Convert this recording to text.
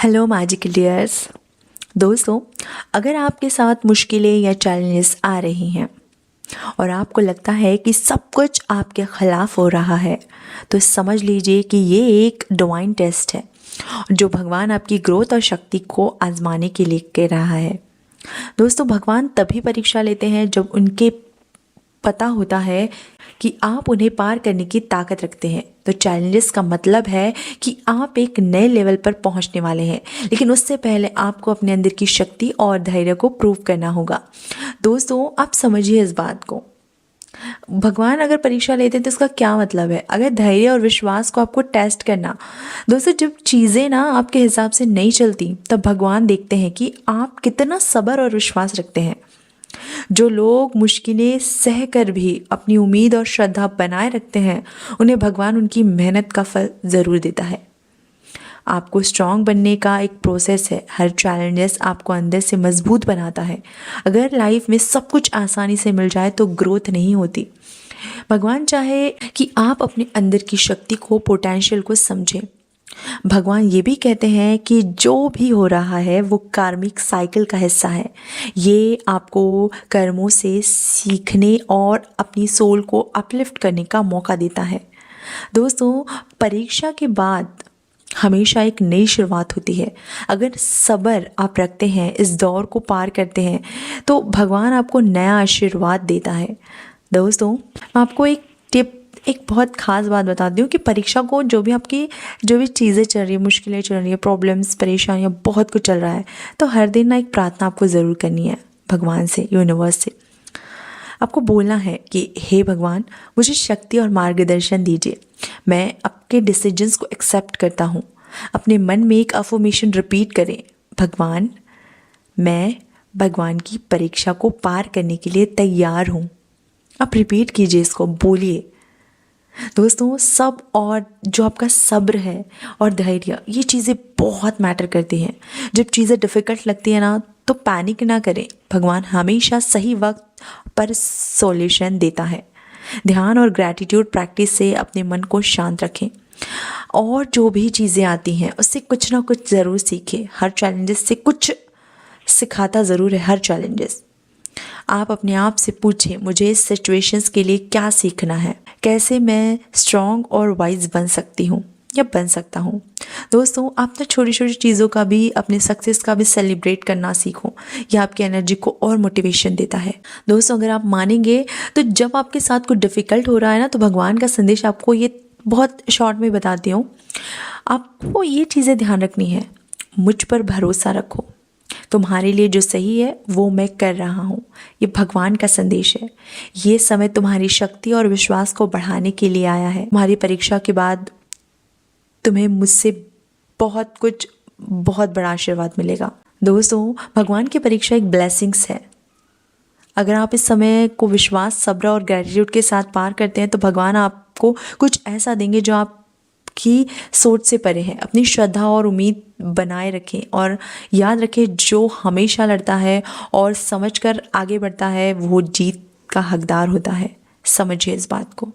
Hello magical dears. दोस्तों, अगर आपके साथ मुश्किलें या चैलेंजेस आ रही हैं और आपको लगता है कि सब कुछ आपके ख़िलाफ़ हो रहा है, तो समझ लीजिए कि ये एक डिवाइन टेस्ट है जो भगवान आपकी ग्रोथ और शक्ति को आजमाने के लिए कर रहा है। दोस्तों, भगवान तभी परीक्षा लेते हैं जब उनके पता होता है कि आप उन्हें पार करने की ताकत रखते हैं। तो चैलेंजेस का मतलब है कि आप एक नए लेवल पर पहुंचने वाले हैं, लेकिन उससे पहले आपको अपने अंदर की शक्ति और धैर्य को प्रूव करना होगा। दोस्तों, आप समझिए इस बात को। भगवान अगर परीक्षा लेते हैं तो इसका क्या मतलब है? अगर धैर्य और विश्वास को आपको टेस्ट करना। दोस्तों, जब चीज़ें ना आपके हिसाब से नहीं चलती, तब भगवान देखते हैं कि आप कितना सब्र और विश्वास रखते हैं। जो लोग मुश्किलें सह कर भी अपनी उम्मीद और श्रद्धा बनाए रखते हैं, उन्हें भगवान उनकी मेहनत का फल ज़रूर देता है। आपको स्ट्रांग बनने का एक प्रोसेस है। हर चैलेंजेस आपको अंदर से मजबूत बनाता है। अगर लाइफ में सब कुछ आसानी से मिल जाए तो ग्रोथ नहीं होती। भगवान चाहे कि आप अपने अंदर की शक्ति को, पोटेंशियल को समझें। भगवान ये भी कहते हैं कि जो भी हो रहा है वो कार्मिक साइकिल का हिस्सा है। ये आपको कर्मों से सीखने और अपनी सोल को अपलिफ्ट करने का मौका देता है। दोस्तों, परीक्षा के बाद हमेशा एक नई शुरुआत होती है। अगर सब्र आप रखते हैं, इस दौर को पार करते हैं, तो भगवान आपको नया आशीर्वाद देता है। दोस्तों, मैं आपको एक टिप, एक बहुत ख़ास बात बताती हूँ कि परीक्षा को जो भी चीज़ें चल रही है, मुश्किलें चल रही है, प्रॉब्लम्स, परेशानियाँ, बहुत कुछ चल रहा है, तो हर दिन ना एक प्रार्थना आपको ज़रूर करनी है भगवान से, यूनिवर्स से। आपको बोलना है कि हे भगवान, मुझे शक्ति और मार्गदर्शन दीजिए। मैं आपके डिसीजंस को एक्सेप्ट करता हूँ। अपने मन में एक अफर्मेशन रिपीट करें, भगवान, मैं भगवान की परीक्षा को पार करने के लिए तैयार हूँ। आप रिपीट कीजिए, इसको बोलिए। दोस्तों, सब और जो आपका सब्र है और धैर्य, ये चीज़ें बहुत मैटर करती हैं। जब चीज़ें डिफ़िकल्ट लगती है ना, तो पैनिक ना करें। भगवान हमेशा सही वक्त पर सॉल्यूशन देता है। ध्यान और ग्रैटिट्यूड प्रैक्टिस से अपने मन को शांत रखें और जो भी चीज़ें आती हैं उससे कुछ ना कुछ ज़रूर सीखें। हर चैलेंजेस से कुछ सिखाता ज़रूर है, हर चैलेंजेस। आप अपने आप से पूछें, मुझे इस सिचुएशंस के लिए क्या सीखना है, कैसे मैं स्ट्रॉन्ग और वाइज बन सकती हूँ या बन सकता हूँ। दोस्तों, आप ना छोटी छोटी चीज़ों का भी, अपने सक्सेस का भी सेलिब्रेट करना सीखो। यह आपकी एनर्जी को और मोटिवेशन देता है। दोस्तों, अगर आप मानेंगे तो जब आपके साथ कुछ डिफ़िकल्ट हो रहा है ना, तो भगवान का संदेश आपको ये बहुत शॉर्ट में बताती हूँ। आपको ये चीज़ें ध्यान रखनी है। मुझ पर भरोसा रखो, तुम्हारे लिए जो सही है वो मैं कर रहा हूँ। ये भगवान का संदेश है। ये समय तुम्हारी शक्ति और विश्वास को बढ़ाने के लिए आया है। तुम्हारी परीक्षा के बाद तुम्हें मुझसे बहुत कुछ, बहुत बड़ा आशीर्वाद मिलेगा। दोस्तों, भगवान की परीक्षा एक ब्लेसिंग्स है। अगर आप इस समय को विश्वास, सब्र और ग्रैटिट्यूड के साथ पार करते हैं, तो भगवान आपको कुछ ऐसा देंगे जो आपकी सोच से परे है। अपनी श्रद्धा और उम्मीद बनाए रखें और याद रखें, जो हमेशा लड़ता है और समझकर आगे बढ़ता है, वो जीत का हकदार होता है। समझिए इस बात को।